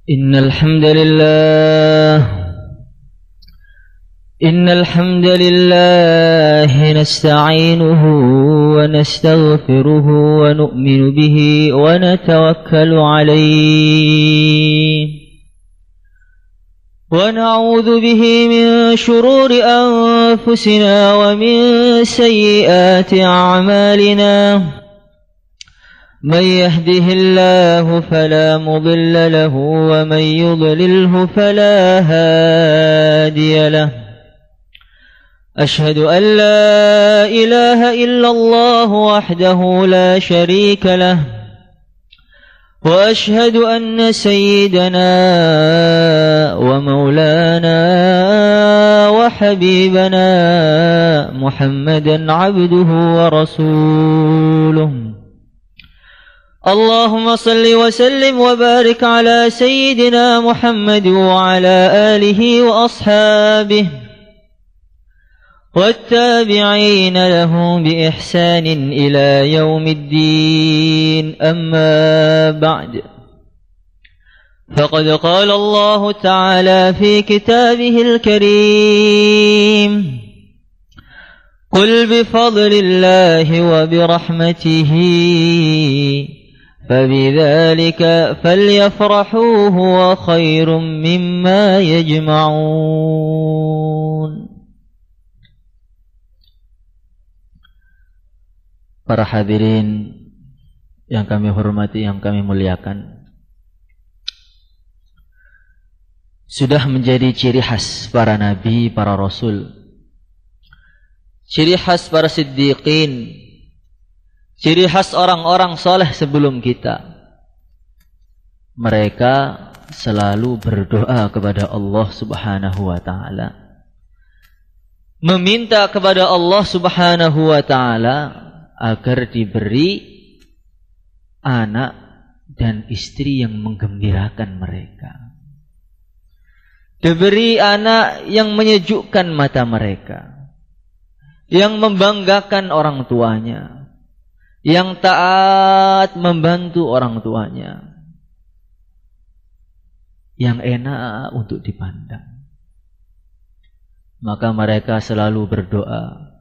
إن الحمد لله نستعينه ونستغفره ونؤمن به ونتوكل عليه ونعوذ به من شرور أنفسنا ومن سيئات أعمالنا من يهده الله فلا مضل له ومن يضلله فلا هادي له أشهد أن لا إله إلا الله وحده لا شريك له وأشهد أن سيدنا ومولانا وحبيبنا محمدا عبده ورسوله اللهم صل وسلم وبارك على سيدنا محمد وعلى آله وأصحابه والتابعين لهم بإحسان إلى يوم الدين أما بعد فقد قال الله تعالى في كتابه الكريم قل بفضل الله وبرحمته فبذلك فليفرحوا هو خير مما يجمعون. Para hadirin yang kami hormati, yang kami muliakan, sudah menjadi ciri khas para nabi, para rasul, ciri khas para siddiqin, ciri khas orang-orang soleh sebelum kita. Mereka selalu berdoa kepada Allah Subhanahu wa ta'ala, meminta kepada Allah Subhanahu wa ta'ala agar diberi anak dan istri yang menggembirakan mereka, diberi anak yang menyejukkan mata mereka, yang membanggakan orang tuanya, yang taat membantu orang tuanya, yang enak untuk dipandang. Maka mereka selalu berdoa,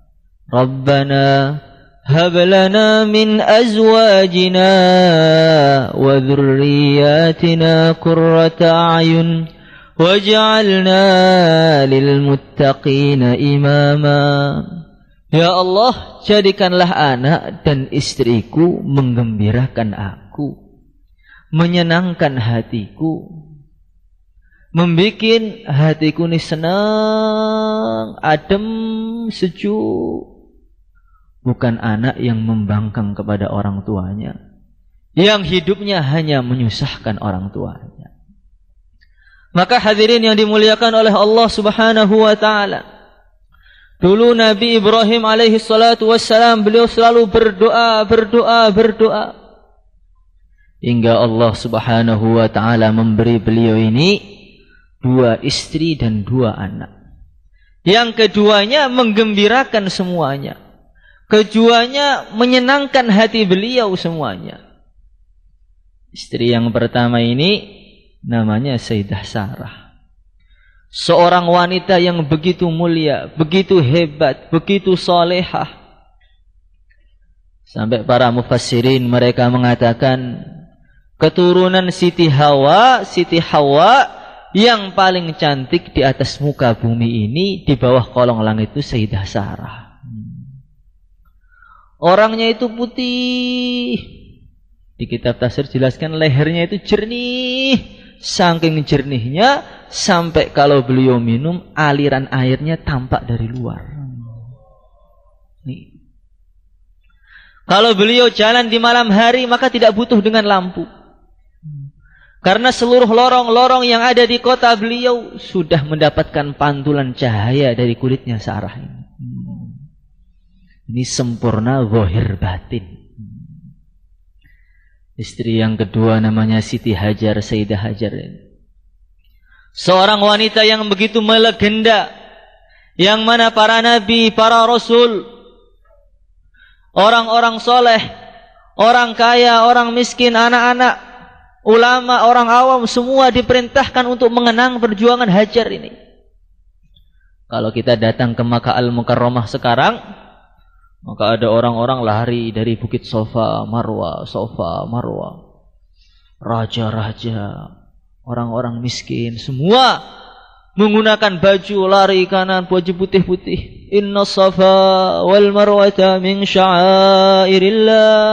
Rabbana hab lana min azwajina wa dhurriyyatina qurrata a'yun waj'alna lil muttaqina imama. Ya Allah, jadikanlah anak dan istriku menggembirakan aku, menyenangkan hatiku, membikin hatiku ini senang, adem, sejuk. Bukan anak yang membangkang kepada orang tuanya, yang hidupnya hanya menyusahkan orang tuanya. Maka hadirin yang dimuliakan oleh Allah Subhanahu wa ta'ala, dulu Nabi Ibrahim alaihi salatu wassalam, beliau selalu berdoa hingga Allah Subhanahu wa ta'ala memberi beliau ini 2 istri dan 2 anak. Yang keduanya menggembirakan semuanya, keduanya menyenangkan hati beliau semuanya. Istri yang pertama ini namanya Sayyidah Sarah, seorang wanita yang begitu mulia, begitu hebat, begitu salehah. Sampai para mufassirin mereka mengatakan keturunan Siti Hawa yang paling cantik di atas muka bumi ini, di bawah kolong langit itu Sayyidah Sarah. Orangnya itu putih. Di kitab tafsir jelaskan lehernya itu jernih. Saking jernihnya sampai kalau beliau minum aliran airnya tampak dari luar. Nih. Kalau beliau jalan di malam hari maka tidak butuh dengan lampu. Karena seluruh lorong-lorong yang ada di kota beliau sudah mendapatkan pantulan cahaya dari kulitnya Sarah ini. Ini sempurna zahir batin. Istri yang kedua namanya Siti Hajar, Sayyidah Hajar. Seorang wanita yang begitu melegenda, yang mana para nabi, para rasul, orang-orang soleh, orang kaya, orang miskin, anak-anak, ulama, orang awam semua diperintahkan untuk mengenang perjuangan Hajar ini. Kalau kita datang ke Makkah Al-Mukarramah sekarang, maka ada orang-orang lari dari Bukit Safa, Marwa, raja-raja, orang-orang miskin, semua menggunakan baju lari kanan, baju putih-putih. Inna Safa wal Marwata min sya'airillah.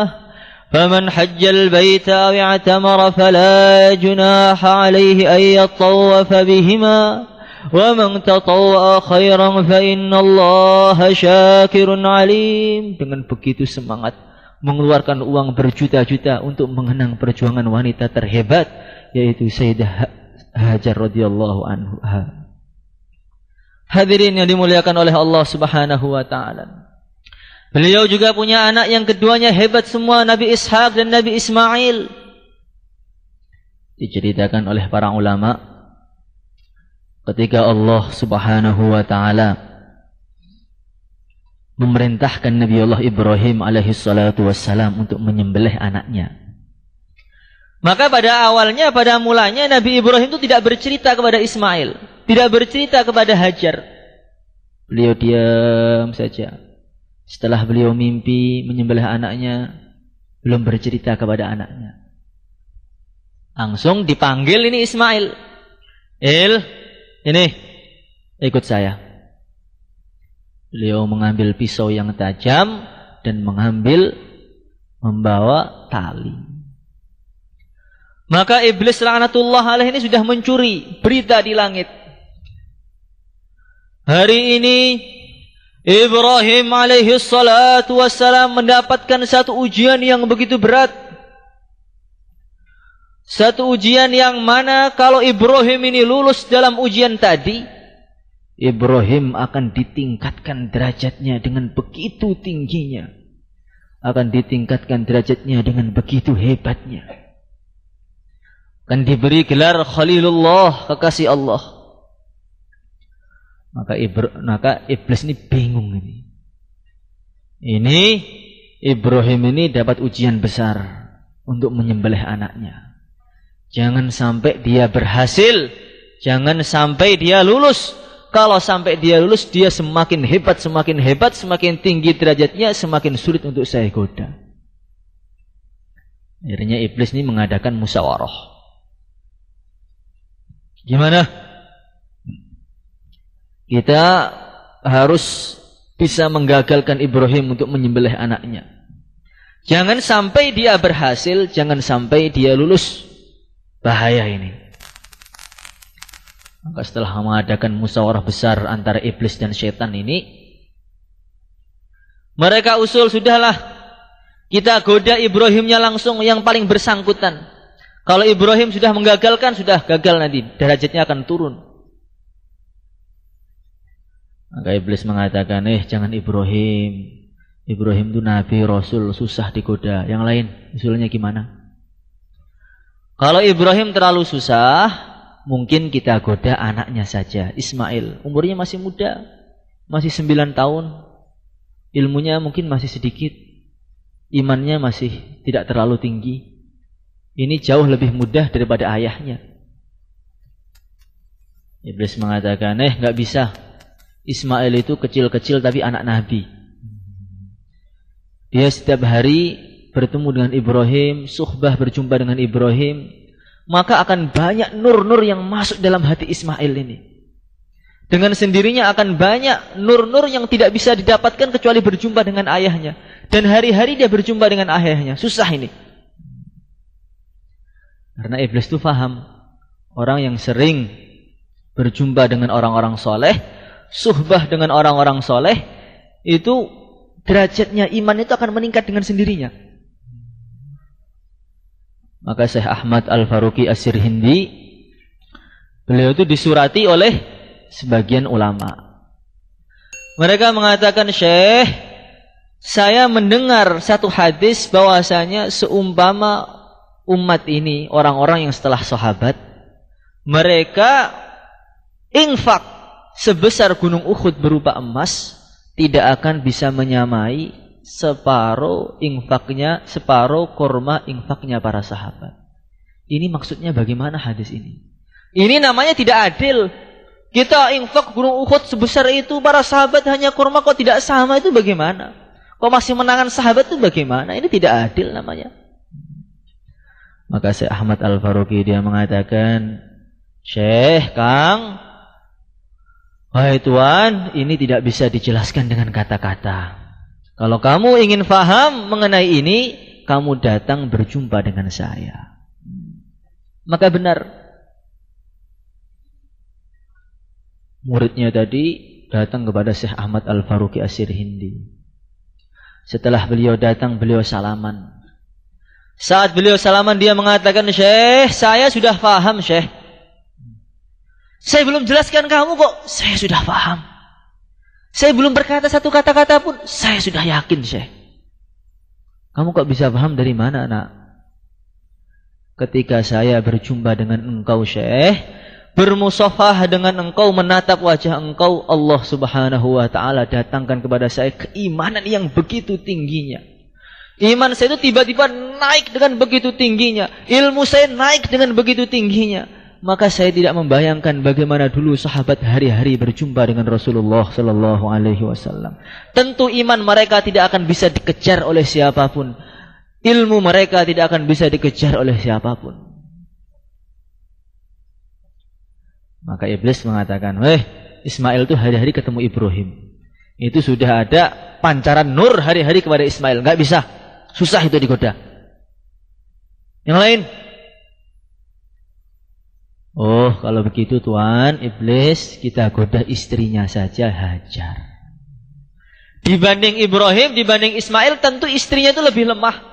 فمن حج البيت أو اعتمر فلا جناح عليه أن يطوف بهما ومن تطوع خيرا فإن الله شاكر عليم. Dengan begitu semangat mengeluarkan uang berjuta-juta untuk mengenang perjuangan wanita terhebat, yaitu Sayyidah Hajar radhiyallahu anha. Hadirin yang dimuliakan oleh Allah Subhanahu wa taala. Beliau juga punya anak yang keduanya hebat semua, Nabi Ishaq dan Nabi Ismail. Diceritakan oleh para ulama, ketika Allah Subhanahu wa taala memerintahkan Nabi Allah Ibrahim alaihi salatu wassalam untuk menyembelih anaknya, maka pada mulanya Nabi Ibrahim itu tidak bercerita kepada Ismail, tidak bercerita kepada Hajar. Beliau diam saja. Setelah beliau mimpi menyembelih anaknya, belum bercerita kepada anaknya. Langsung dipanggil ini Ismail. Ini ikut saya. Beliau mengambil pisau yang tajam dan membawa tali. Maka iblis laknatullah alaih ini sudah mencuri berita di langit. Hari ini Ibrahim alaihi salatu wassalam mendapatkan satu ujian yang begitu berat. Satu ujian yang mana kalau Ibrahim ini lulus dalam ujian tadi, Ibrahim akan ditingkatkan derajatnya dengan begitu tingginya. Akan ditingkatkan derajatnya dengan begitu hebatnya. Akan diberi gelar Khalilullah, kekasih Allah. Maka iblis ini bingung ini. Ibrahim ini dapat ujian besar untuk menyembelih anaknya. Jangan sampai dia berhasil, jangan sampai dia lulus. Kalau sampai dia lulus, dia semakin hebat, semakin tinggi derajatnya, semakin sulit untuk saya goda. Akhirnya iblis ini mengadakan musyawarah. Gimana? Kita harus bisa menggagalkan Ibrahim untuk menyembelih anaknya. Jangan sampai dia berhasil, jangan sampai dia lulus. Bahaya ini. Maka setelah mengadakan musyawarah besar antara iblis dan syaitan ini, mereka usul, sudahlah, kita goda Ibrahimnya langsung yang paling bersangkutan. Kalau Ibrahim sudah menggagalkan, sudah gagal nanti, derajatnya akan turun. Maka iblis mengatakan, jangan Ibrahim. Ibrahim itu Nabi, Rasul, susah digoda. Yang lain, usulnya gimana? Kalau Ibrahim terlalu susah, mungkin kita goda anaknya saja, Ismail. Umurnya masih muda, masih 9 tahun. Ilmunya mungkin masih sedikit. Imannya masih tidak terlalu tinggi. Ini jauh lebih mudah daripada ayahnya. Iblis mengatakan, nggak bisa. Ismail itu kecil-kecil tapi anak Nabi. Dia setiap hari bertemu dengan Ibrahim, suhbah berjumpa dengan Ibrahim, maka akan banyak nur-nur yang masuk dalam hati Ismail ini. Dengan sendirinya akan banyak nur-nur yang tidak bisa didapatkan kecuali berjumpa dengan ayahnya. Dan hari-hari dia berjumpa dengan ayahnya. Susah ini. Karena iblis itu paham, orang yang sering berjumpa dengan orang-orang soleh, suhbah dengan orang-orang soleh, itu derajatnya iman itu akan meningkat dengan sendirinya. Maka Syekh Ahmad Al-Faruqi As-Sirhindi, beliau itu disurati oleh sebagian ulama. Mereka mengatakan, Syekh, saya mendengar satu hadis bahwasanya seumpama umat ini, orang-orang yang setelah sahabat, mereka infak sebesar gunung Uhud berupa emas, tidak akan bisa menyamai separuh kurma infaknya para sahabat. Ini maksudnya bagaimana hadis ini? Ini namanya tidak adil. Kita infak gunung Uhud sebesar itu, para sahabat hanya kurma kok tidak sama, itu bagaimana? Kok masih menangan sahabat itu bagaimana? Ini tidak adil namanya. Maka Syekh Ahmad Al-Faruqi dia mengatakan, Syekh, Kang, wahai Tuan, ini tidak bisa dijelaskan dengan kata-kata. Kalau kamu ingin faham mengenai ini, kamu datang berjumpa dengan saya. Maka benar, muridnya tadi datang kepada Syekh Ahmad Al-Faruqi As-Sirhindi. Setelah beliau datang, beliau salaman. Saat beliau salaman, dia mengatakan, Syekh, saya sudah paham, Syekh. Saya belum jelaskan kamu kok, saya sudah paham. Saya belum berkata satu kata-kata pun, saya sudah yakin, Syekh. Kamu kok bisa paham dari mana, nak? Ketika saya berjumpa dengan engkau, Syekh, bermusafah dengan engkau, menatap wajah engkau, Allah Subhanahu wa ta'ala datangkan kepada saya keimanan yang begitu tingginya. Iman saya itu tiba-tiba naik dengan begitu tingginya. Ilmu saya naik dengan begitu tingginya. Maka saya tidak membayangkan bagaimana dulu sahabat hari-hari berjumpa dengan Rasulullah sallallahu alaihi wasallam. Tentu iman mereka tidak akan bisa dikejar oleh siapapun. Ilmu mereka tidak akan bisa dikejar oleh siapapun. Maka iblis mengatakan, Ismail itu hari-hari ketemu Ibrahim. Itu sudah ada pancaran nur hari-hari kepada Ismail. Enggak bisa. Susah itu digoda. Yang lain? Oh, kalau begitu Tuan, iblis, kita goda istrinya saja, Hajar. Dibanding Ibrahim, dibanding Ismail, tentu istrinya itu lebih lemah.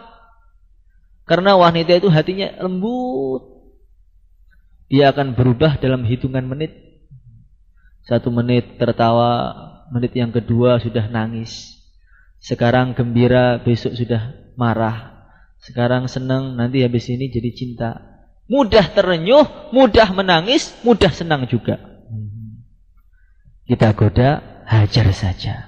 Karena wanita itu hatinya lembut. Dia akan berubah dalam hitungan menit. 1 menit tertawa, menit yang kedua sudah nangis. Sekarang gembira, besok sudah marah. Sekarang senang, nanti habis ini jadi cinta. Mudah terenyuh, mudah menangis, mudah senang juga. Kita goda, Hajar saja.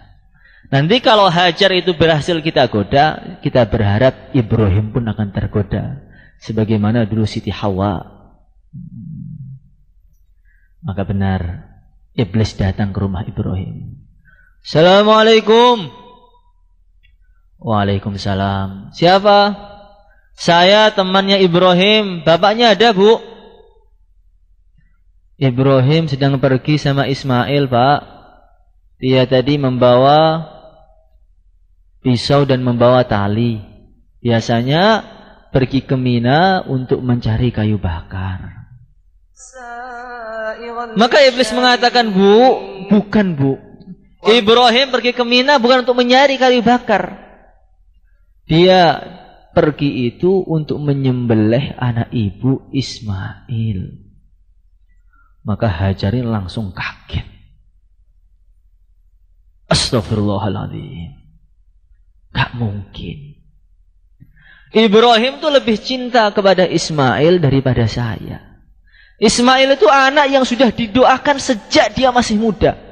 Nanti kalau Hajar itu berhasil kita goda, kita berharap Ibrahim pun akan tergoda. Sebagaimana dulu Siti Hawa. Maka benar, iblis datang ke rumah Ibrahim. Assalamualaikum. Waalaikumsalam. Siapa? Saya temannya Ibrahim. Bapaknya ada, Bu? Ibrahim sedang pergi sama Ismail, Pak. Dia tadi membawa pisau dan membawa tali. Biasanya pergi ke Mina untuk mencari kayu bakar. Maka iblis mengatakan, Bu, bukan, Bu. Ibrahim pergi ke Mina bukan untuk mencari kayu bakar. Dia pergi itu untuk menyembelih anak ibu Ismail. Maka Hajarin langsung kaget. Astagfirullahaladzim. Gak mungkin. Ibrahim itu lebih cinta kepada Ismail daripada saya. Ismail itu anak yang sudah didoakan sejak dia masih muda.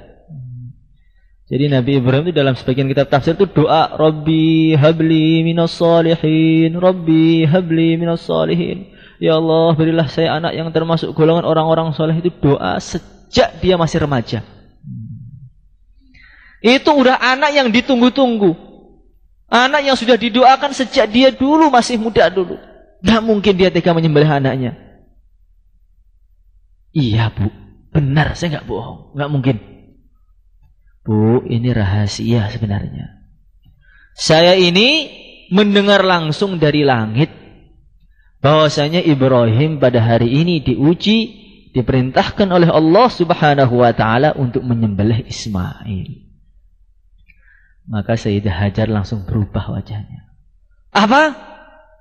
Jadi Nabi Ibrahim itu dalam sebagian kitab tafsir itu doa, Rabbi habli minas salihin, Rabbi habli minas salihin. Ya Allah, berilah saya anak yang termasuk golongan orang-orang soleh. Itu doa sejak dia masih remaja. Itu udah anak yang ditunggu-tunggu. Anak yang sudah didoakan sejak dia dulu masih muda dulu. Tidak mungkin dia tega menyembelih anaknya. Iya, Bu, benar, saya nggak bohong, nggak mungkin. Bu, ini rahasia sebenarnya. Saya ini mendengar langsung dari langit bahwasanya Ibrahim pada hari ini diuji, diperintahkan oleh Allah Subhanahu wa ta'ala untuk menyembelih Ismail. Maka Sayyidah Hajar langsung berubah wajahnya. Apa?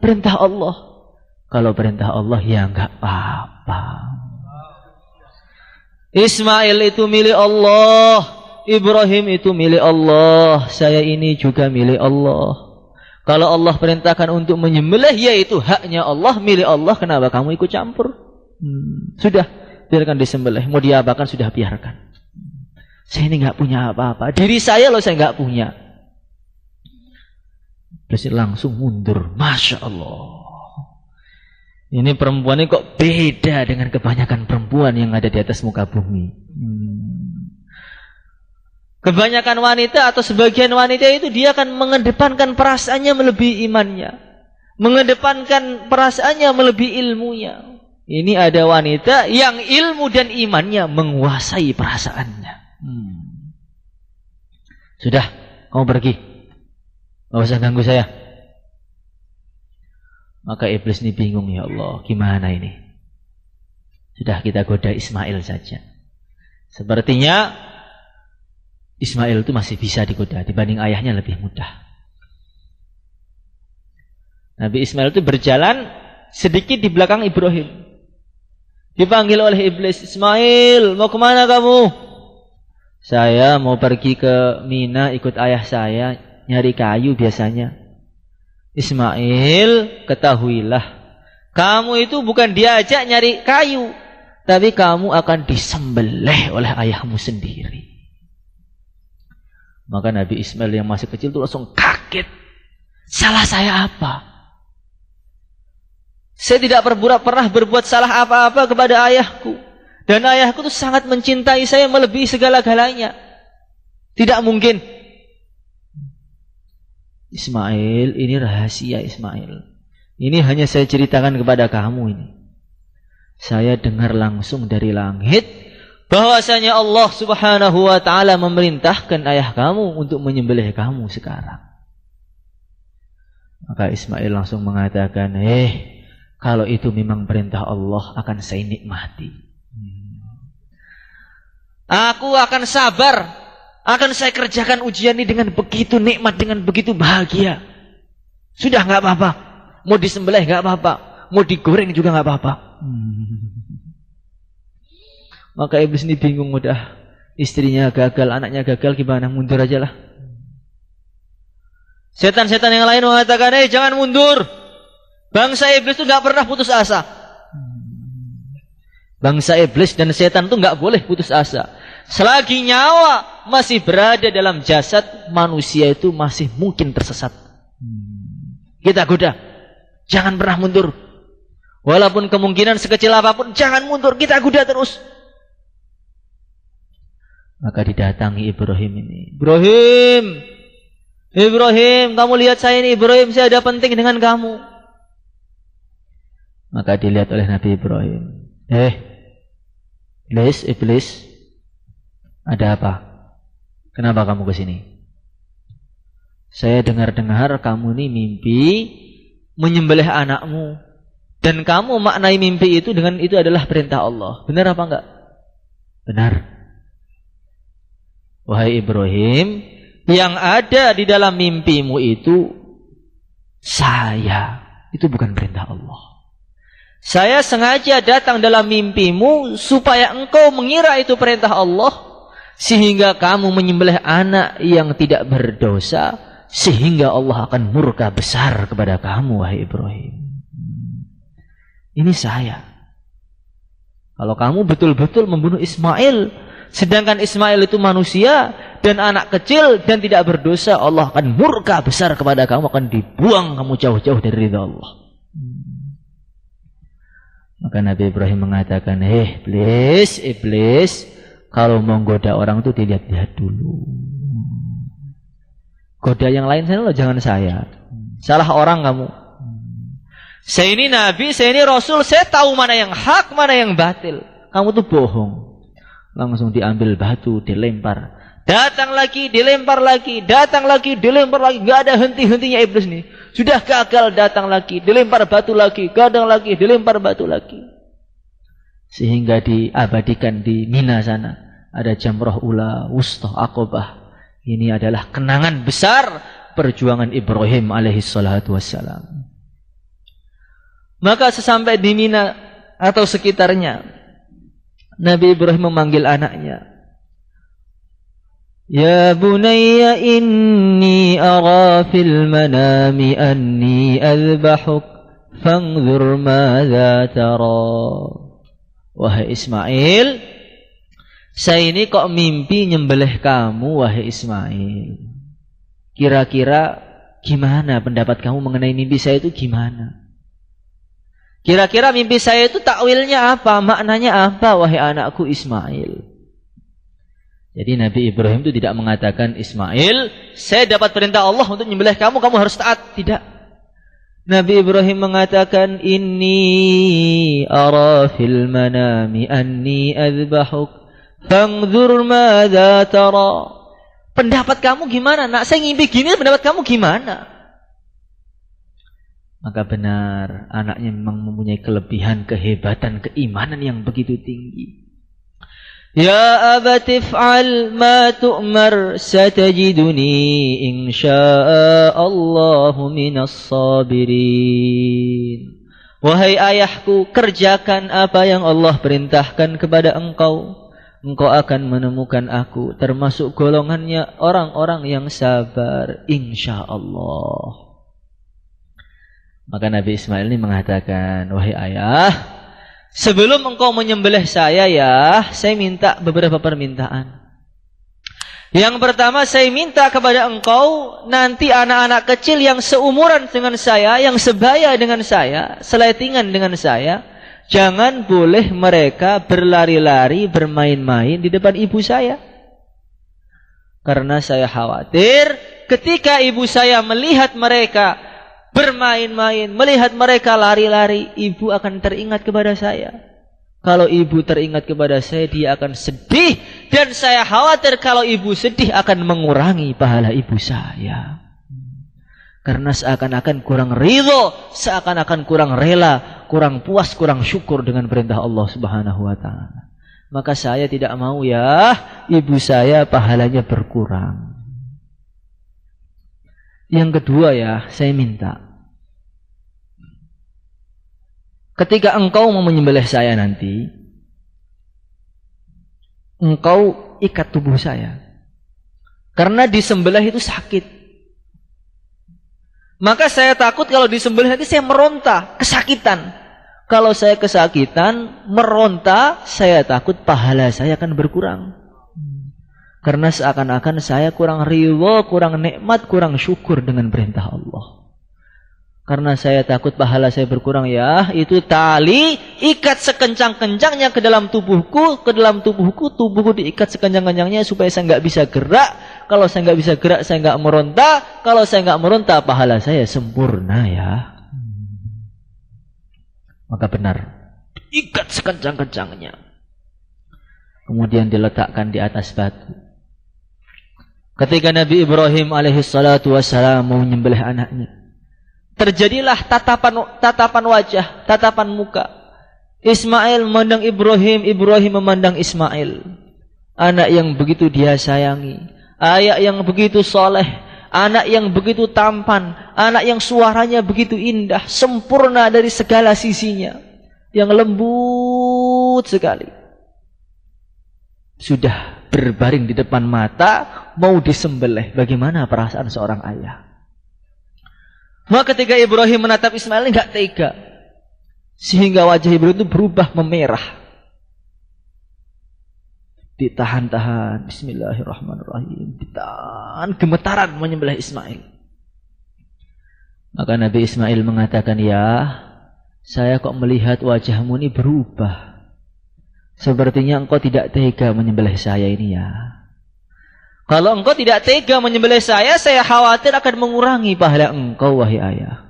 Perintah Allah. Kalau perintah Allah ya enggak apa-apa. Ismail itu milik Allah. Ibrahim itu milik Allah. Saya ini juga milik Allah. Kalau Allah perintahkan untuk menyembelih, yaitu haknya Allah, milik Allah. Kenapa kamu ikut campur? Sudah, biarkan disembelih. Mau diapakan, sudah biarkan. Saya ini nggak punya apa-apa. Diri saya loh saya nggak punya. Terus langsung mundur. Masya Allah. Ini perempuan ini kok beda dengan kebanyakan perempuan yang ada di atas muka bumi. Kebanyakan wanita atau sebagian wanita itu dia akan mengedepankan perasaannya melebihi imannya. Mengedepankan perasaannya melebihi ilmunya. Ini ada wanita yang ilmu dan imannya menguasai perasaannya. Sudah, kamu pergi. Gak usah ganggu saya. Maka iblis ini bingung, ya Allah, gimana ini? Sudah, kita goda Ismail saja. Sepertinya Ismail itu masih bisa digoda, dibanding ayahnya lebih mudah. Nabi Ismail itu berjalan sedikit di belakang Ibrahim. Dipanggil oleh iblis, Ismail, mau kemana kamu? Saya mau pergi ke Mina ikut ayah saya, nyari kayu biasanya. Ismail, ketahuilah, kamu itu bukan diajak nyari kayu, tapi kamu akan disembelih oleh ayahmu sendiri. Maka Nabi Ismail yang masih kecil itu langsung kaget. Salah saya apa? Saya tidak pernah berbuat salah apa-apa kepada ayahku. Dan ayahku itu sangat mencintai saya melebihi segala-galanya. Tidak mungkin. Ismail, ini rahasia Ismail. Ini hanya saya ceritakan kepada kamu ini. Saya dengar langsung dari langit bahwasanya Allah Subhanahu wa taala memerintahkan ayah kamu untuk menyembelih kamu sekarang. Maka Ismail langsung mengatakan, kalau itu memang perintah Allah akan saya nikmati. Aku akan sabar. Akan saya kerjakan ujian ini dengan begitu nikmat, dengan begitu bahagia. Sudah gak apa-apa. Mau disembelih gak apa-apa. Mau digoreng juga gak apa-apa. Maka iblis ini bingung, udah istrinya gagal, anaknya gagal, gimana? Mundur aja lah. Setan-setan yang lain mengatakan, jangan mundur. Bangsa iblis itu gak pernah putus asa. Bangsa iblis dan setan itu gak boleh putus asa. Selagi nyawa masih berada dalam jasad, manusia itu masih mungkin tersesat. Kita goda, jangan pernah mundur. Walaupun kemungkinan sekecil apapun, jangan mundur, kita goda terus. Maka didatangi Ibrahim ini. Ibrahim, kamu lihat saya ini, Ibrahim, saya ada penting dengan kamu. Maka dilihat oleh Nabi Ibrahim. Iblis, ada apa? Kenapa kamu ke sini? Saya dengar-dengar kamu ini mimpi menyembelih anakmu. Dan kamu maknai mimpi itu dengan itu adalah perintah Allah. Benar apa enggak? Benar. Wahai Ibrahim, yang ada di dalam mimpimu itu saya. Itu bukan perintah Allah. Saya sengaja datang dalam mimpimu supaya engkau mengira itu perintah Allah. Sehingga kamu menyembelih anak yang tidak berdosa, sehingga Allah akan murka besar kepada kamu, wahai Ibrahim. Ini saya. Kalau kamu betul-betul membunuh Ismail, sedangkan Ismail itu manusia dan anak kecil dan tidak berdosa, Allah akan murka besar kepada kamu, akan dibuang kamu jauh-jauh dari ridha Allah. Maka Nabi Ibrahim mengatakan, iblis, kalau mau goda orang itu dilihat-lihat dulu. Goda yang lain sana loh, jangan saya. Salah orang kamu. Saya ini Nabi, saya ini Rasul, saya tahu mana yang hak, mana yang batil. Kamu tuh bohong. Langsung diambil batu, dilempar. Datang lagi, dilempar lagi. Datang lagi, dilempar lagi. Gak ada henti-hentinya iblis nih. Sudah gagal, datang lagi. Dilempar batu lagi. Datang lagi, dilempar batu lagi. Sehingga diabadikan di Mina sana. Ada Jamrah Ula, Wusta, Aqobah. Ini adalah kenangan besar perjuangan Ibrahim alaihi salatu wassalam. Maka sesampai di Mina atau sekitarnya, Nabi Ibrahim memanggil anaknya. Ya bunayya inni ara fil manami anni adbahuk fanzur madza tara. Wahai Ismail, saya ini kok mimpi nyembelih kamu, wahai Ismail. Kira-kira gimana pendapat kamu mengenai mimpi saya itu gimana? Kira-kira mimpi saya itu takwilnya apa? Maknanya apa, wahai anakku Ismail? Jadi Nabi Ibrahim itu tidak mengatakan, Ismail, saya dapat perintah Allah untuk menyembelih kamu, kamu harus taat. Tidak. Nabi Ibrahim mengatakan, Inni ara fil manami anni azbahuk, fangzur madza tara. Pendapat kamu gimana, nak? Saya ngimpi gini, pendapat kamu gimana? Maka benar, anaknya memang mempunyai kelebihan, kehebatan, keimanan yang begitu tinggi. Ya abati if'al ma tu'mar satajiduni insya'allahu minas sabirin. Wahai ayahku, kerjakan apa yang Allah perintahkan kepada engkau. Engkau akan menemukan aku termasuk golongannya orang-orang yang sabar, insya'allah. Maka Nabi Ismail ini mengatakan, wahai ayah, sebelum engkau menyembelih saya ya, saya minta beberapa permintaan. Yang pertama, saya minta kepada engkau, nanti anak-anak kecil yang seumuran dengan saya, yang sebaya dengan saya, seletingan dengan saya, jangan boleh mereka berlari-lari, bermain-main di depan ibu saya. Karena saya khawatir ketika ibu saya melihat mereka bermain-main, melihat mereka lari-lari, ibu akan teringat kepada saya. Kalau ibu teringat kepada saya, dia akan sedih. Dan saya khawatir kalau ibu sedih akan mengurangi pahala ibu saya. Karena seakan-akan kurang ridho, seakan-akan kurang rela, kurang puas, kurang syukur dengan perintah Allah Subhanahu wa ta'ala. Maka saya tidak mau ya, ibu saya pahalanya berkurang. Yang kedua ya, saya minta, ketika engkau mau menyembelih saya nanti, engkau ikat tubuh saya. Karena disembelih itu sakit. Maka saya takut kalau disembelih nanti saya meronta, kesakitan. Kalau saya kesakitan, meronta, saya takut pahala saya akan berkurang. Karena seakan-akan saya kurang ridho, kurang nikmat, kurang syukur dengan perintah Allah. Karena saya takut pahala saya berkurang ya, itu tali ikat sekencang-kencangnya ke dalam tubuhku, tubuhku diikat sekencang-kencangnya supaya saya nggak bisa gerak. Kalau saya nggak bisa gerak, saya nggak meronta. Kalau saya nggak meronta, pahala saya sempurna ya. Maka benar, ikat sekencang-kencangnya. Kemudian diletakkan di atas batu. Ketika Nabi Ibrahim alaihissalatu wassalam mau menyembelih anaknya, terjadilah tatapan wajah, tatapan muka. Ismail memandang Ibrahim, Ibrahim memandang Ismail. Anak yang begitu dia sayangi, anak yang begitu soleh, anak yang begitu tampan, anak yang suaranya begitu indah, sempurna dari segala sisinya, yang lembut sekali. Sudah berbaring di depan mata, mau disembelih. Bagaimana perasaan seorang ayah? Maka ketika Ibrahim menatap Ismail, enggak tega, sehingga wajah Ibrahim itu berubah memerah. Ditahan-tahan, bismillahirrahmanirrahim, ditahan, gemetaran menyembelih Ismail. Maka Nabi Ismail mengatakan, ya, saya kok melihat wajahmu ini berubah. Sepertinya engkau tidak tega menyembelih saya ini ya. Kalau engkau tidak tega menyembelih saya khawatir akan mengurangi pahala engkau, wahai ayah.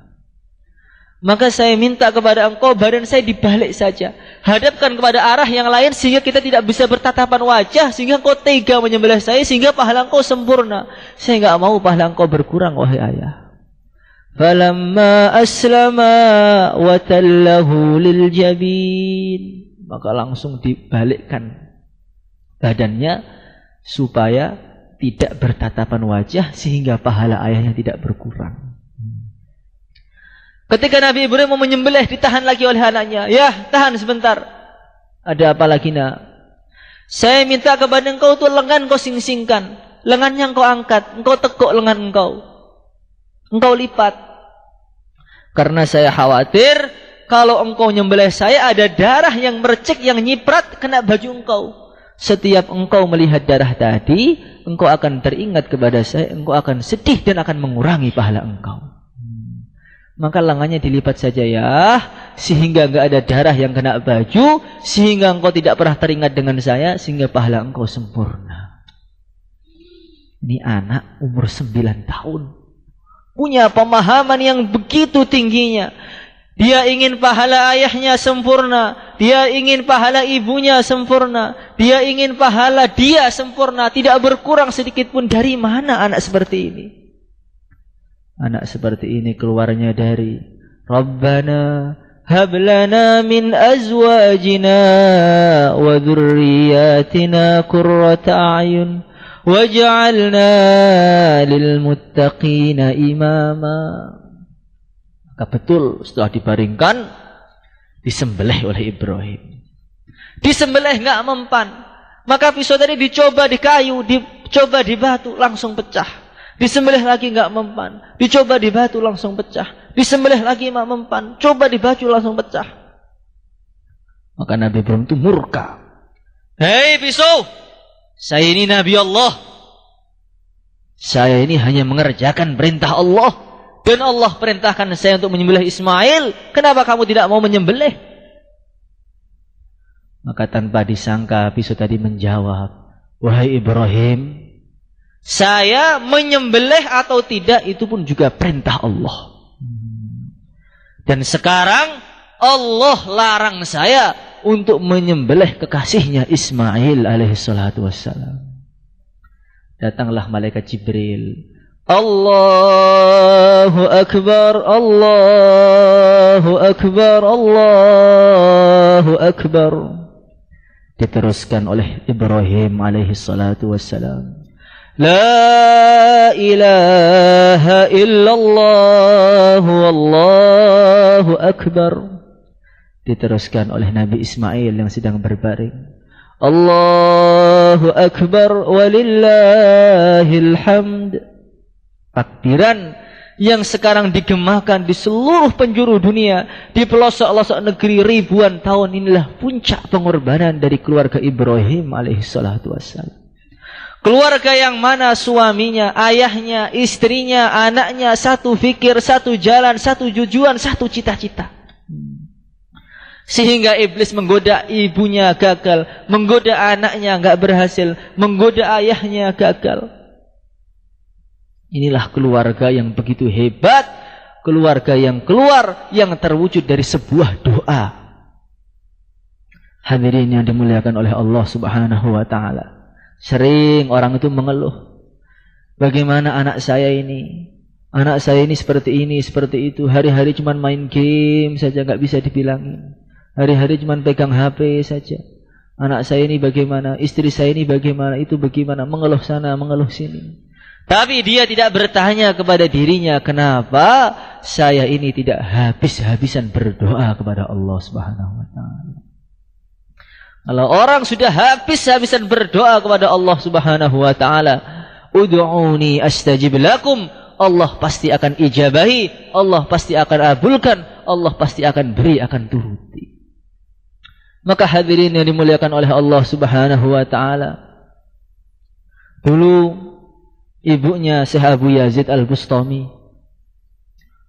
Maka saya minta kepada engkau, badan saya dibalik saja, hadapkan kepada arah yang lain sehingga kita tidak bisa bertatapan wajah, sehingga engkau tega menyembelih saya, sehingga pahala engkau sempurna. Saya enggak mau pahala engkau berkurang, wahai ayah. Falamma aslama wa tallahu lil jabin. Maka langsung dibalikkan badannya supaya tidak bertatapan wajah, sehingga pahala ayahnya tidak berkurang. Ketika Nabi Ibrahim mau menyembelih, ditahan lagi oleh anaknya. Ya, tahan sebentar. Ada apa lagi nak? Saya minta kepada engkau tuh lengan kau sing-singkan, lengannya engkau angkat, engkau tekuk lengan engkau lipat. Karena saya khawatir kalau engkau menyembelih saya, ada darah yang mercik, yang nyiprat kena baju engkau. Setiap engkau melihat darah tadi, engkau akan teringat kepada saya, engkau akan sedih dan akan mengurangi pahala engkau. maka lengannya dilipat saja ya, sehingga enggak ada darah yang kena baju, sehingga engkau tidak pernah teringat dengan saya, sehingga pahala engkau sempurna. Ini anak umur 9 tahun. Punya pemahaman yang begitu tingginya. Dia ingin pahala ayahnya sempurna. Dia ingin pahala ibunya sempurna. Dia ingin pahala dia sempurna. Tidak berkurang sedikit pun. Dari mana anak seperti ini? Anak seperti ini keluarnya dari Rabbana hablana min azwajina wa dhurriyyatina qurrata a'yun waj'alna lil muttaqina imama. Maka betul setelah dibaringkan disembelih oleh Ibrahim. Disembelih enggak mempan. Maka pisau tadi dicoba di kayu, dicoba di batu, langsung pecah. Disembelih lagi enggak mempan. Dicoba di batu langsung pecah. Disembelih lagi enggak mempan. Coba di batu langsung pecah. Maka Nabi Ibrahim itu murka. Hei pisau, saya ini Nabi Allah. Saya ini hanya mengerjakan perintah Allah. Dan Allah perintahkan saya untuk menyembelih Ismail. Kenapa kamu tidak mau menyembelih? Maka tanpa disangka pisau tadi menjawab, wahai Ibrahim, saya menyembelih atau tidak itu pun juga perintah Allah. Dan sekarang Allah larang saya untuk menyembelih kekasihnya Ismail alaihissalatu wassalam. Datanglah malaikat Jibril. Allahu Akbar, Allahu Akbar, Allahu Akbar. Diteruskan oleh Ibrahim alaihissalatu wassalam. La ilaha illallah wallahu akbar. Diteruskan oleh Nabi Ismail yang sedang berbaring. Allahu akbar walillahil hamd. Takbiran yang sekarang digemakan di seluruh penjuru dunia, di pelosok-pelosok negeri ribuan tahun, inilah puncak pengorbanan dari keluarga Ibrahim alaihissalatu wassalam. Keluarga yang mana suaminya, ayahnya, istrinya, anaknya satu fikir, satu jalan, satu tujuan, satu cita-cita. Sehingga iblis menggoda ibunya gagal, menggoda anaknya enggak berhasil, menggoda ayahnya gagal. Inilah keluarga yang begitu hebat, keluarga yang keluar yang terwujud dari sebuah doa. Hadirin yang dimuliakan oleh Allah Subhanahu wa taala. Sering orang itu mengeluh, bagaimana anak saya ini seperti ini, seperti itu. Hari-hari cuma main game saja, nggak bisa dibilangin. Hari-hari cuma pegang HP saja. Anak saya ini bagaimana, istri saya ini bagaimana, itu bagaimana, mengeluh sana, mengeluh sini. Tapi dia tidak bertanya kepada dirinya, kenapa saya ini tidak habis-habisan berdoa kepada Allah Subhanahu wa taala. Kalau orang sudah habis-habisan berdoa kepada Allah Subhanahu wa taala, ud'uni astajib lakum, Allah pasti akan ijabahi, Allah pasti akan abulkan, Allah pasti akan beri, akan turuti. Maka hadirin yang dimuliakan oleh Allah Subhanahu wa taala, dulu ibunya Syekh Abu Yazid Al-Bustami,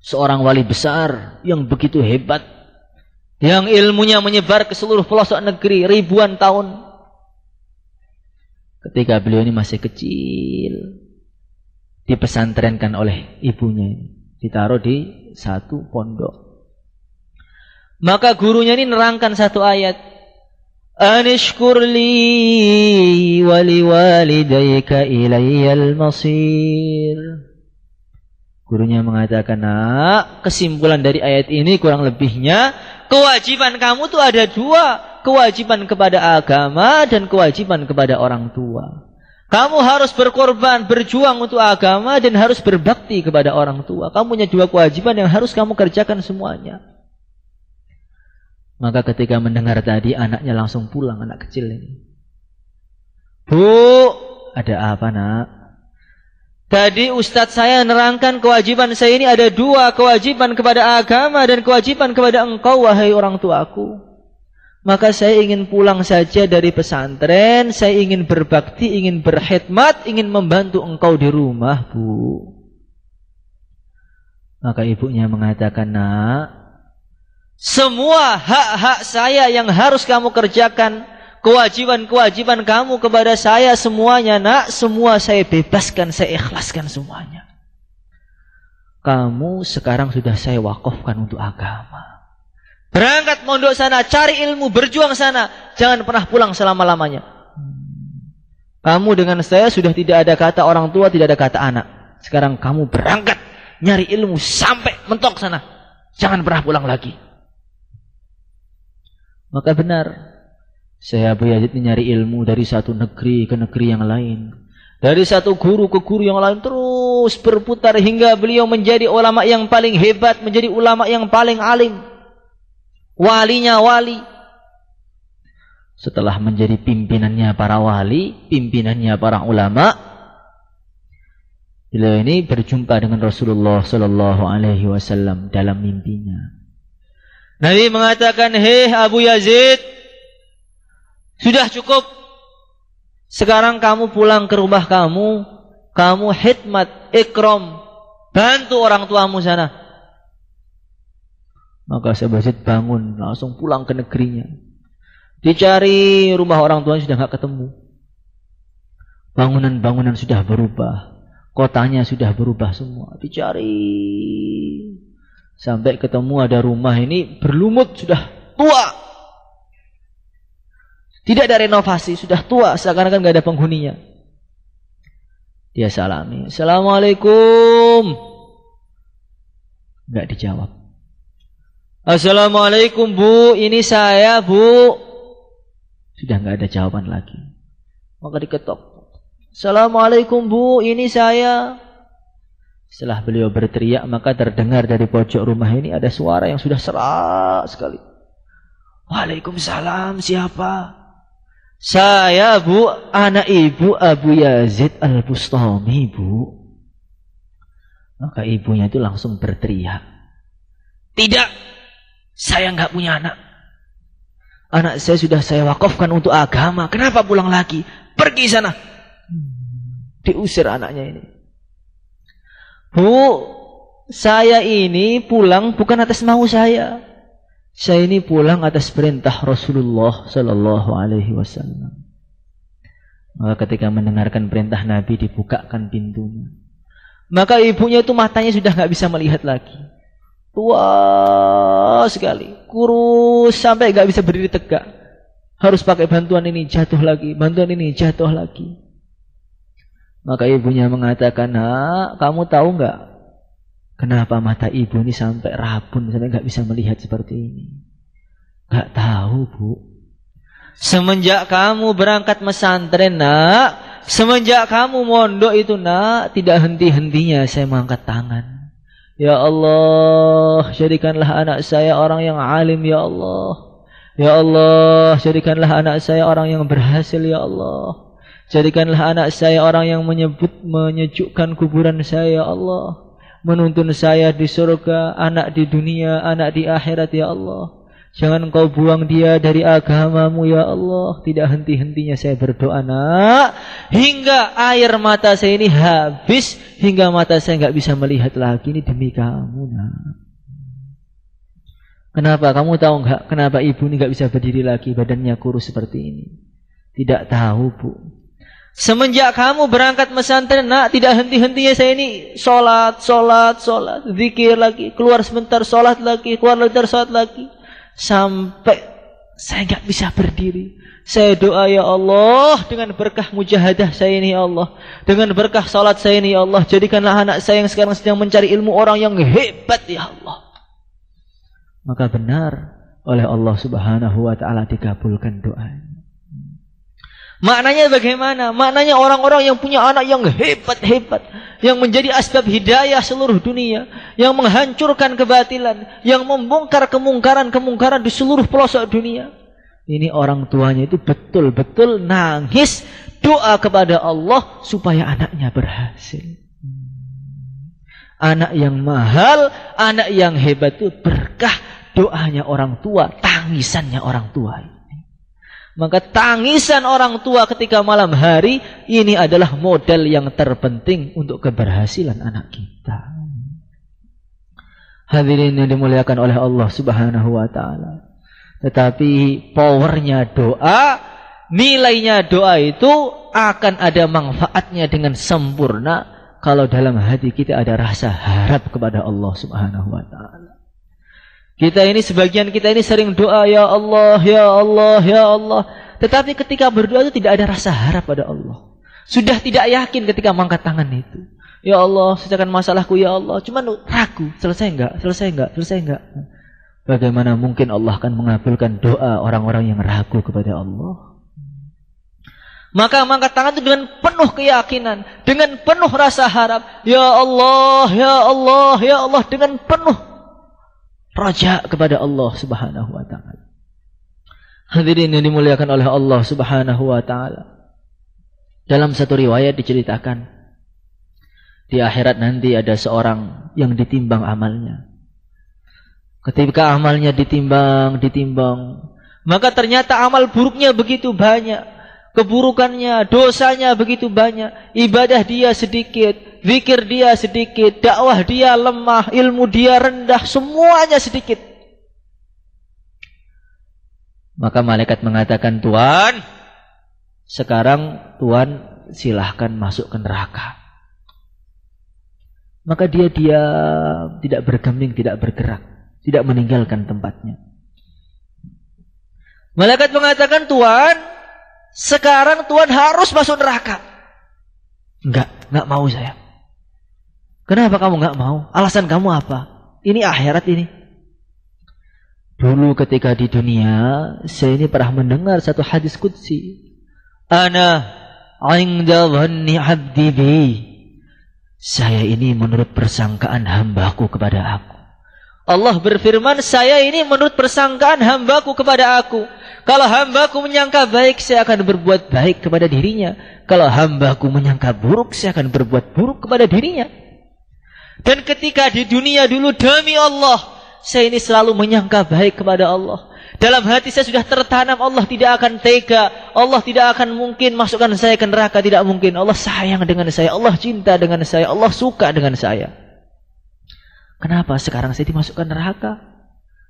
seorang wali besar yang begitu hebat, yang ilmunya menyebar ke seluruh pelosok negeri ribuan tahun. Ketika beliau ini masih kecil, dipesantrenkan oleh ibunya, ditaruh di satu pondok. Maka gurunya ini nerangkan satu ayat, anishkurli wali walidayka ilayyal masir. Gurunya mengatakan, nak, kesimpulan dari ayat ini kurang lebihnya, kewajiban kamu tuh ada dua. Kewajiban kepada agama dan kewajiban kepada orang tua. Kamu harus berkorban, berjuang untuk agama dan harus berbakti kepada orang tua. Kamu punya dua kewajiban yang harus kamu kerjakan semuanya. Maka ketika mendengar tadi, anaknya langsung pulang, anak kecil ini. Bu, ada apa nak? Tadi ustadz saya nerangkan kewajiban saya ini ada dua, kewajiban kepada agama dan kewajiban kepada engkau wahai orang tuaku. Maka saya ingin pulang saja dari pesantren, saya ingin berbakti, ingin berkhidmat, ingin membantu engkau di rumah, Bu. Maka ibunya mengatakan, nak, semua hak-hak saya yang harus kamu kerjakan, kewajiban-kewajiban kamu kepada saya semuanya, nak, semua saya bebaskan, saya ikhlaskan semuanya. Kamu sekarang sudah saya wakafkan untuk agama. Berangkat mondok sana, cari ilmu, berjuang sana, jangan pernah pulang selama-lamanya. Kamu dengan saya sudah tidak ada kata orang tua, tidak ada kata anak. Sekarang kamu berangkat nyari ilmu sampai mentok sana, jangan pernah pulang lagi. Maka benar, Syekh Abu Yazid nyari ilmu dari satu negeri ke negeri yang lain, dari satu guru ke guru yang lain, terus berputar hingga beliau menjadi ulama yang paling hebat, menjadi ulama yang paling alim, walinya wali. Setelah menjadi pimpinannya para wali, pimpinannya para ulama, beliau ini berjumpa dengan Rasulullah Sallallahu Alaihi Wasallam dalam mimpinya. Nabi mengatakan, hei Abu Yazid, sudah cukup. Sekarang kamu pulang ke rumah kamu, kamu khidmat, ikram, bantu orang tuamu sana. Maka Abu Yazid bangun, langsung pulang ke negerinya. Dicari rumah orang tuanya sudah enggak ketemu. Bangunan-bangunan sudah berubah, kotanya sudah berubah semua. Dicari sampai ketemu ada rumah ini berlumut, sudah tua. Tidak ada renovasi, sudah tua, seakan-akan enggak ada penghuninya. Dia salami, "Assalamualaikum." Enggak dijawab. "Assalamualaikum, Bu, ini saya, Bu." Sudah enggak ada jawaban lagi. Maka diketok. "Assalamualaikum, Bu, ini saya." Setelah beliau berteriak, maka terdengar dari pojok rumah ini ada suara yang sudah serak sekali. "Waalaikumsalam, siapa?" "Saya, Bu, anak Ibu Abu Yazid Al-Bustami, Bu." Maka ibunya itu langsung berteriak, "Tidak, saya enggak punya anak. Anak saya sudah saya wakafkan untuk agama. Kenapa pulang lagi? Pergi sana." Diusir anaknya ini. "Bu, saya ini pulang bukan atas mau saya. Saya ini pulang atas perintah Rasulullah Sallallahu Alaihi Wasallam." Maka ketika mendengarkan perintah Nabi, dibukakan pintunya. Maka ibunya itu matanya sudah nggak bisa melihat lagi. Tua sekali, kurus sampai nggak bisa berdiri tegak. Harus pakai bantuan ini, jatuh lagi, bantuan ini, jatuh lagi. Maka ibunya mengatakan, "Nak, kamu tahu nggak kenapa mata ibu ini sampai rabun, sampai nggak bisa melihat seperti ini?" "Nggak tahu, Bu." "Semenjak kamu berangkat pesantren, Nak, semenjak kamu mondok itu, Nak, tidak henti-hentinya saya mengangkat tangan. Ya Allah, jadikanlah anak saya orang yang alim, ya Allah. Ya Allah, jadikanlah anak saya orang yang berhasil, ya Allah. Jadikanlah anak saya orang yang menyejukkan kuburan saya, ya Allah. Menuntun saya di surga, anak di dunia, anak di akhirat, ya Allah. Jangan kau buang dia dari agamamu, ya Allah." Tidak henti-hentinya saya berdoa, Nak, hingga air mata saya ini habis, hingga mata saya enggak bisa melihat lagi. Ini demi kamu, Nak. Kenapa? Kamu tahu enggak kenapa ibu ini enggak bisa berdiri lagi, badannya kurus seperti ini? Tidak tahu, Bu. Semenjak kamu berangkat pesantren, Nak, tidak henti-hentinya saya ini sholat, zikir lagi, keluar sebentar sholat lagi, keluar sebentar sholat lagi. Sampai saya enggak bisa berdiri. Saya doa, ya Allah, dengan berkah mujahadah saya ini, ya Allah, dengan berkah salat saya ini, ya Allah, jadikanlah anak saya yang sekarang sedang mencari ilmu orang yang hebat, ya Allah. Maka benar oleh Allah Subhanahu wa taala dikabulkan doanya. Maknanya bagaimana? Maknanya orang-orang yang punya anak yang hebat-hebat, yang menjadi asbab hidayah seluruh dunia, yang menghancurkan kebatilan, yang membongkar kemungkaran-kemungkaran di seluruh pelosok dunia. Ini orang tuanya itu betul-betul nangis doa kepada Allah supaya anaknya berhasil. Anak yang mahal, anak yang hebat itu berkah doanya orang tua, tangisannya orang tua. Maka tangisan orang tua ketika malam hari ini adalah modal yang terpenting untuk keberhasilan anak kita. Hadirin yang dimuliakan oleh Allah Subhanahu wa taala. Tetapi powernya doa, nilainya doa itu akan ada manfaatnya dengan sempurna kalau dalam hati kita ada rasa harap kepada Allah Subhanahu wa taala. Sebagian kita ini sering doa, ya Allah, ya Allah, ya Allah. Tetapi ketika berdoa itu tidak ada rasa harap pada Allah. Sudah tidak yakin ketika mengangkat tangan itu. Ya Allah, selesaikan masalahku ya Allah. Cuman ragu, selesai enggak. Bagaimana mungkin Allah akan mengabulkan doa orang-orang yang ragu kepada Allah? Maka mengangkat tangan itu dengan penuh keyakinan, dengan penuh rasa harap. Ya Allah, ya Allah, ya Allah, dengan penuh raja kepada Allah Subhanahu wa taala. Hadirin yang dimuliakan oleh Allah Subhanahu wa taala. Dalam satu riwayat diceritakan, di akhirat nanti ada seorang yang ditimbang amalnya. Ketika amalnya ditimbang, maka ternyata amal buruknya begitu banyak, keburukannya, dosanya begitu banyak, ibadah dia sedikit, zikir dia sedikit, dakwah dia lemah, ilmu dia rendah, semuanya sedikit. Maka malaikat mengatakan, Tuhan, sekarang Tuhan silahkan masuk ke neraka. Maka dia diam, tidak bergeming, tidak bergerak, tidak meninggalkan tempatnya. Malaikat mengatakan, Tuhan, sekarang Tuhan harus masuk neraka. Enggak mau saya. Kenapa kamu enggak mau? Alasan kamu apa? Ini akhirat ini. Dulu ketika di dunia, saya ini pernah mendengar satu hadis qudsi. Ana 'inda dhanni 'abdi bi. Saya ini menurut persangkaan hambaku kepada aku. Allah berfirman, saya ini menurut persangkaan hambaku kepada aku. Kalau hambaku menyangka baik, saya akan berbuat baik kepada dirinya. Kalau hambaku menyangka buruk, saya akan berbuat buruk kepada dirinya. Dan ketika di dunia dulu, demi Allah, saya ini selalu menyangka baik kepada Allah. Dalam hati saya sudah tertanam, Allah tidak akan tega, Allah tidak akan mungkin masukkan saya ke neraka, tidak mungkin. Allah sayang dengan saya, Allah cinta dengan saya, Allah suka dengan saya. Kenapa sekarang saya dimasukkan neraka?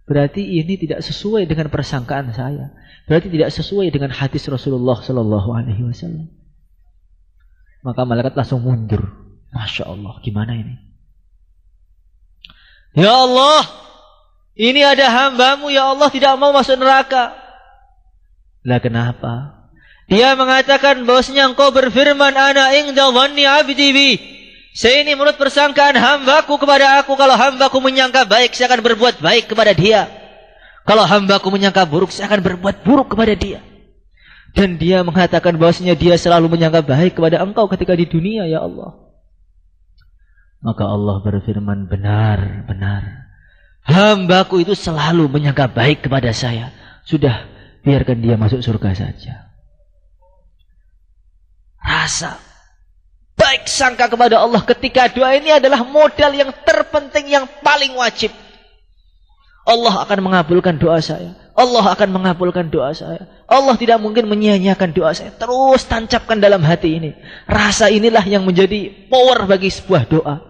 Berarti ini tidak sesuai dengan persangkaan saya. Berarti tidak sesuai dengan hadis Rasulullah sallallahu alaihi wasallam. Maka malaikat langsung mundur. Masya Allah, gimana ini? Ya Allah, ini ada hambamu, ya Allah, tidak mau masuk neraka. Lah kenapa? Dia mengatakan bahwasanya engkau berfirman, ana inda dhanni 'abdi bi. Saya ini menurut persangkaan hambaku kepada aku. Kalau hambaku menyangka baik, saya akan berbuat baik kepada dia. Kalau hambaku menyangka buruk, saya akan berbuat buruk kepada dia. Dan dia mengatakan bahwasanya dia selalu menyangka baik kepada engkau ketika di dunia, ya Allah. Maka Allah berfirman, benar. Hambaku itu selalu menyangka baik kepada saya. Sudah, biarkan dia masuk surga saja. Rasa baik sangka kepada Allah ketika doa ini adalah modal yang terpenting, yang paling wajib. Allah akan mengabulkan doa saya. Allah akan mengabulkan doa saya. Allah tidak mungkin menyia-nyiakan doa saya. Terus tancapkan dalam hati ini. Rasa inilah yang menjadi power bagi sebuah doa.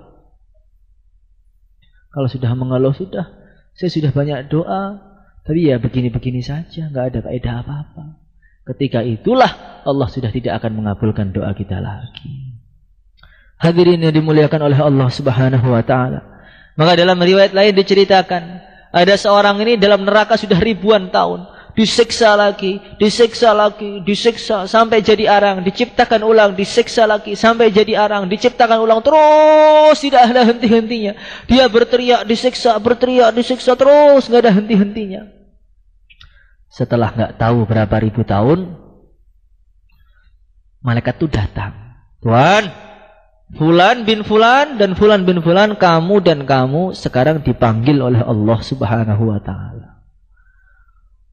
Kalau sudah mengeluh, saya sudah banyak doa, tapi ya begini-begini saja, nggak ada faedah apa-apa. Ketika itulah Allah sudah tidak akan mengabulkan doa kita lagi. Hadirin yang dimuliakan oleh Allah Subhanahu wa taala. Maka dalam riwayat lain diceritakan, ada seorang ini dalam neraka sudah ribuan tahun, disiksa lagi, disiksa sampai jadi arang, diciptakan ulang, disiksa lagi sampai jadi arang, diciptakan ulang, terus tidak ada henti-hentinya. Dia berteriak, disiksa terus, nggak ada henti-hentinya. Setelah nggak tahu berapa ribu tahun, malaikat itu datang. Tuhan, Fulan bin Fulan dan Fulan bin Fulan, kamu dan kamu sekarang dipanggil oleh Allah Subhanahu wa taala.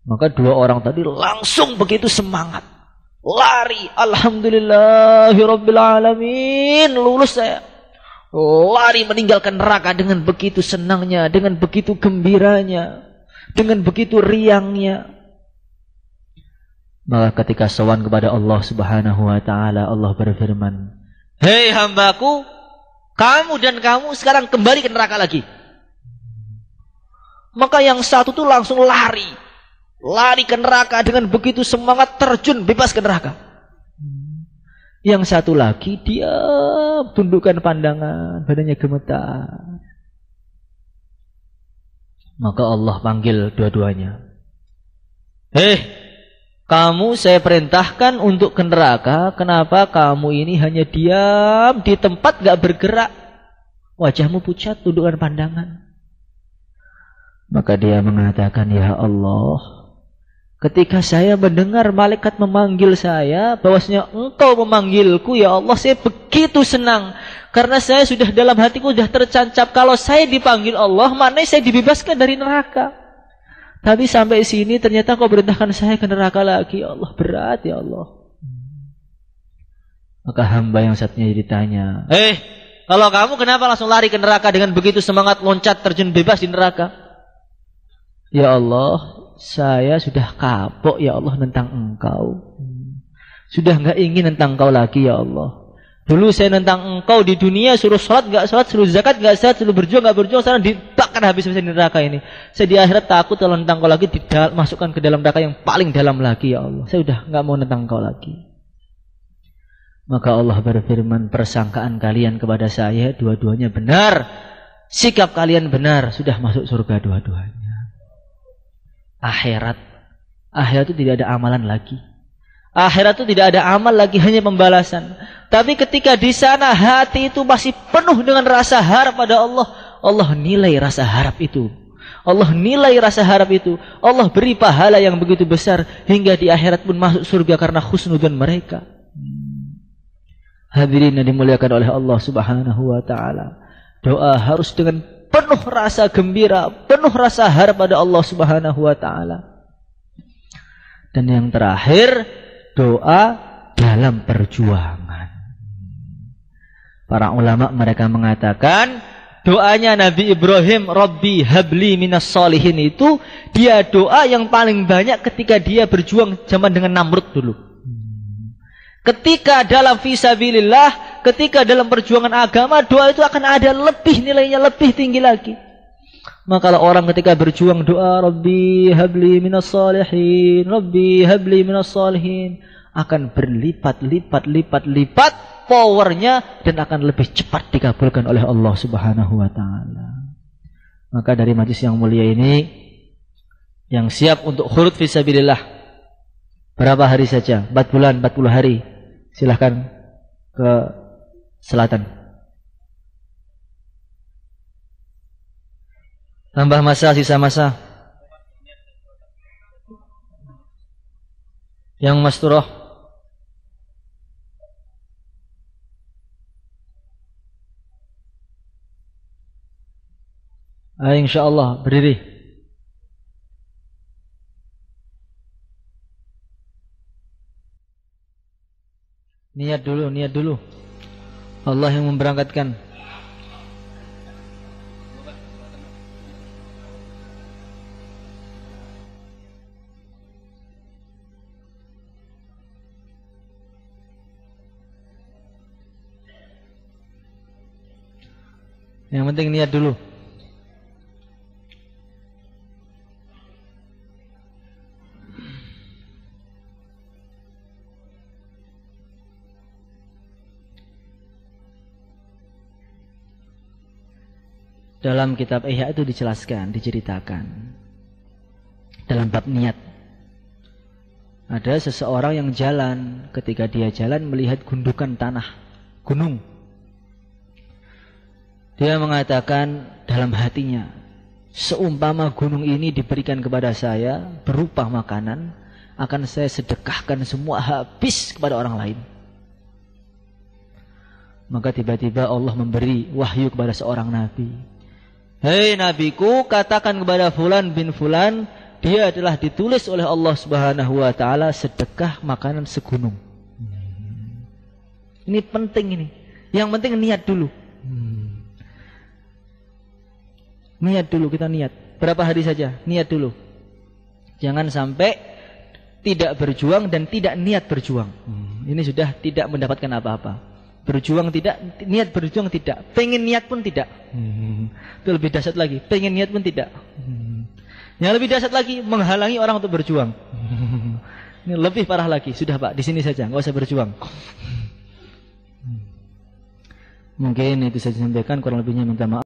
Maka dua orang tadi langsung begitu semangat, lari, alhamdulillahirabbil alamin, lulus saya. Lari meninggalkan neraka dengan begitu senangnya, dengan begitu gembiranya, dengan begitu riangnya. Maka ketika sowan kepada Allah Subhanahu wa taala, Allah berfirman, "Hei hambaku, kamu dan kamu sekarang kembali ke neraka lagi." Maka yang satu tuh langsung lari ke neraka dengan begitu semangat, terjun bebas ke neraka. Yang satu lagi diam, tundukkan pandangan, badannya gemetar. Maka Allah panggil dua-duanya. Kamu saya perintahkan untuk ke neraka, kenapa kamu ini hanya diam di tempat gak bergerak? Wajahmu pucat, tundukkan pandangan. Maka dia mengatakan, ya Allah, ketika saya mendengar malaikat memanggil saya, bahwasanya engkau memanggilku, ya Allah, saya begitu senang. Karena saya sudah dalam hatiku sudah tercancap, kalau saya dipanggil Allah, maknanya saya dibebaskan dari neraka. Tapi sampai sini ternyata kau perintahkan saya ke neraka lagi, ya Allah, berat ya Allah. Maka hamba yang satunya ditanya, kalau kamu kenapa langsung lari ke neraka dengan begitu semangat, loncat terjun bebas di neraka? Ya Allah, saya sudah kapok ya Allah tentang engkau. Sudah enggak ingin tentang engkau lagi ya Allah. Dulu saya tentang engkau di dunia, suruh sholat enggak sholat, suruh zakat enggak zakat, suruh berjuang enggak berjuang, sekarang dibakar habis-habisan di neraka ini. Saya di akhirat takut kalau tentang engkau lagi masukkan ke dalam neraka yang paling dalam lagi ya Allah. Saya sudah enggak mau tentang engkau lagi. Maka Allah berfirman, persangkaan kalian kepada saya dua-duanya benar. Sikap kalian benar, sudah masuk surga dua-duanya. Akhirat itu tidak ada amalan lagi. Akhirat itu tidak ada amal lagi, hanya pembalasan. Tapi ketika di sana hati itu masih penuh dengan rasa harap pada Allah, Allah nilai rasa harap itu. Allah nilai rasa harap itu. Allah beri pahala yang begitu besar hingga di akhirat pun masuk surga karena husnudzon mereka. Hadirin yang dimuliakan oleh Allah Subhanahu wa taala. Doa harus dengan penuh rasa gembira, penuh rasa harap pada Allah Subhanahu wa taala. Dan yang terakhir, doa dalam perjuangan. Para ulama mereka mengatakan, doanya Nabi Ibrahim, Rabbi habli minas sholihin, itu dia doa yang paling banyak ketika dia berjuang zaman dengan Namrud dulu. Ketika dalam fisabilillah, ketika dalam perjuangan agama, doa itu akan ada lebih nilainya, lebih tinggi lagi. Maka kalau orang ketika berjuang doa, Rabbi habli minas sholihin, Rabbi habli minas sholihin, akan berlipat-lipat powernya dan akan lebih cepat dikabulkan oleh Allah Subhanahu wa taala. Maka dari majlis yang mulia ini, yang siap untuk khurud fisabilillah, berapa hari saja? 4 bulan, 40 hari. Silahkan ke selatan. Tambah masa, sisa masa. Yang masturah. InsyaAllah berdiri. Niat dulu. Allah yang memberangkatkan. Yang penting niat dulu. Dalam kitab Ihya itu diceritakan dalam bab niat. Ada seseorang yang jalan, ketika dia jalan melihat gundukan tanah, gunung. Dia mengatakan dalam hatinya, seumpama gunung ini diberikan kepada saya berupa makanan, akan saya sedekahkan semua habis kepada orang lain. Maka tiba-tiba Allah memberi wahyu kepada seorang nabi. Hei nabiku, katakan kepada fulan bin fulan, dia telah ditulis oleh Allah Subhanahu wa taala sedekah makanan segunung. Ini penting ini. Yang penting niat dulu. Niat dulu, kita niat. Berapa hari saja? Niat dulu. Jangan sampai tidak berjuang dan tidak niat berjuang. Ini sudah tidak mendapatkan apa-apa. Berjuang tidak, niat berjuang tidak, pengen niat pun tidak. Itu lebih dahsyat lagi, pengen niat pun tidak. Yang lebih dahsyat lagi, menghalangi orang untuk berjuang. Ini lebih parah lagi. Sudah Pak, di sini saja, nggak usah berjuang. Mungkin itu saya sampaikan, kurang lebihnya minta maaf.